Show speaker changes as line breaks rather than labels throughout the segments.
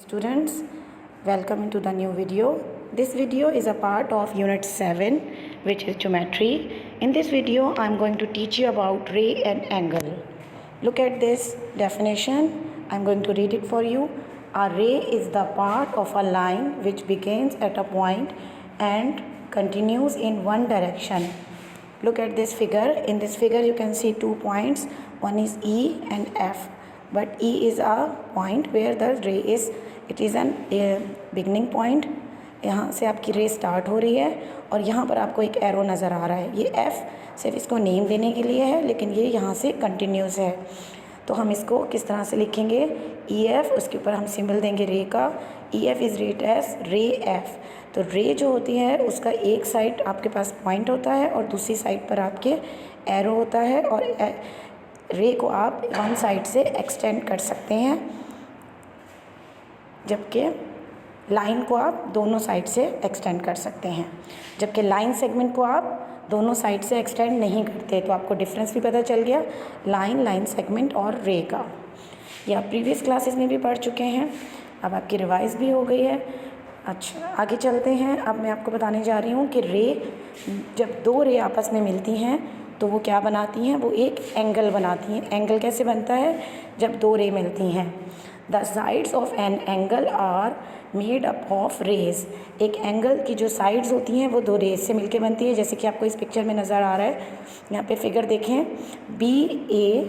Students, welcome into the new video. This video is a part of unit 7, which is geometry. In this video I am going to teach you about ray and angle. Look at this definition. I am going to read it for you. A ray is the part of a line which begins at a point and continues in one direction. Look at this figure. In this figure you can see 2 points. One is E and F. But E is a point where the ray is, it is an beginning point. यहाँ से आपकी रे start हो रही है और यहाँ पर आपको एक एरो नज़र आ रहा है. ये F सिर्फ इसको नेम देने के लिए है, लेकिन ये यहाँ से कंटिन्यूस है. तो हम इसको किस तरह से लिखेंगे? EF, उसके ऊपर हम सिंबल देंगे रे का. EF इज़ रेट एज रे F. तो रे जो होती है उसका एक साइड आपके पास पॉइंट होता है और दूसरी साइड पर आपके एरो होता है, और रे को आप वन साइड से एक्सटेंड कर सकते हैं, जबकि लाइन को आप दोनों साइड से एक्सटेंड कर सकते हैं. जबकि लाइन सेगमेंट को आप दोनों साइड से एक्सटेंड नहीं करते. तो आपको डिफरेंस भी पता चल गया लाइन सेगमेंट और रे का. ये आप प्रीवियस क्लासेस में भी पढ़ चुके हैं, अब आपकी रिवाइज भी हो गई है. अच्छा, आगे चलते हैं. अब मैं आपको बताने जा रही हूँ कि रे, जब दो रे आपस में मिलती हैं तो वो क्या बनाती हैं? वो एक एंगल बनाती हैं. एंगल कैसे बनता है? जब दो रे मिलती हैं. The sides of an angle are made up of rays. एक एंगल की जो साइड्स होती हैं वो दो रेज से मिलके बनती है, जैसे कि आपको इस पिक्चर में नज़र आ रहा है. यहाँ पे फिगर देखें, BA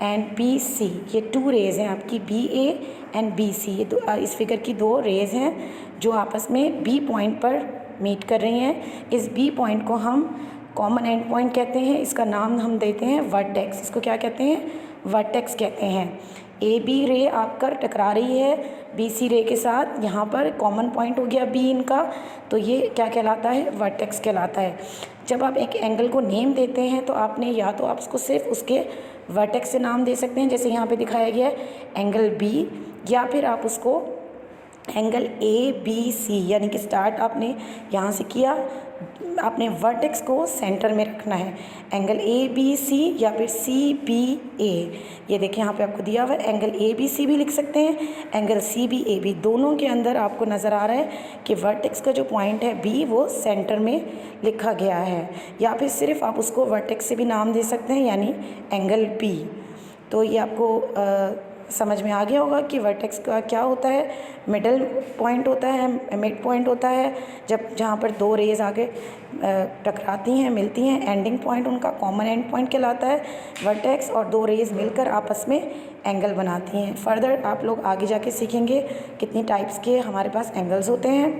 एंड BC, ये 2 रेज हैं आपकी, BA एंड BC. ये दो, इस फिगर की 2 रेज हैं जो आपस में B पॉइंट पर मीट कर रही हैं. इस B पॉइंट को हम कॉमन एंड पॉइंट कहते हैं. इसका नाम हम देते हैं वर्टेक्स. इसको क्या कहते हैं? वर्टेक्स कहते हैं. AB रे आपका टकरा रही है BC रे के साथ. यहाँ पर कॉमन पॉइंट हो गया B इनका, तो ये क्या कहलाता है? वर्टेक्स कहलाता है. जब आप एक एंगल को नेम देते हैं तो आपने या तो आप उसको सिर्फ उसके वर्टेक्स से नाम दे सकते हैं, जैसे यहाँ पे दिखाया गया है एंगल B, या फिर आप उसको एंगल ABC, यानी कि स्टार्ट आपने यहाँ से किया, आपने वर्टेक्स को सेंटर में रखना है. एंगल ABC या फिर CBA, ये देखिए यहाँ पे आपको दिया हुआ है. एंगल ABC भी लिख सकते हैं, एंगल CBA भी. दोनों के अंदर आपको नज़र आ रहा है कि वर्टेक्स का जो पॉइंट है B वो सेंटर में लिखा गया है. या फिर सिर्फ आप उसको वर्टेक्स से भी नाम दे सकते हैं, यानी एंगल B. तो ये आपको समझ में आ गया होगा कि वर्टेक्स का क्या होता है. मिडल पॉइंट होता है, मिड पॉइंट होता है, जब जहाँ पर दो रेज आगे टकराती हैं, मिलती हैं. एंडिंग पॉइंट उनका कॉमन एंड पॉइंट कहलाता है वर्टेक्स, और दो रेज मिलकर आपस में एंगल बनाती हैं. फर्दर आप लोग आगे जाके सीखेंगे कितनी टाइप्स के हमारे पास एंगल्स होते हैं.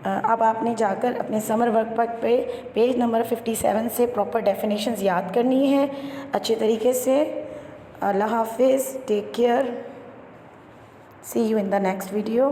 अब आपने जाकर अपने समर वर्कबुक पे पेज नंबर 57 से प्रॉपर डेफिनेशंस याद करनी है अच्छे तरीके से. Allah Hafiz, take care, see you in the next video.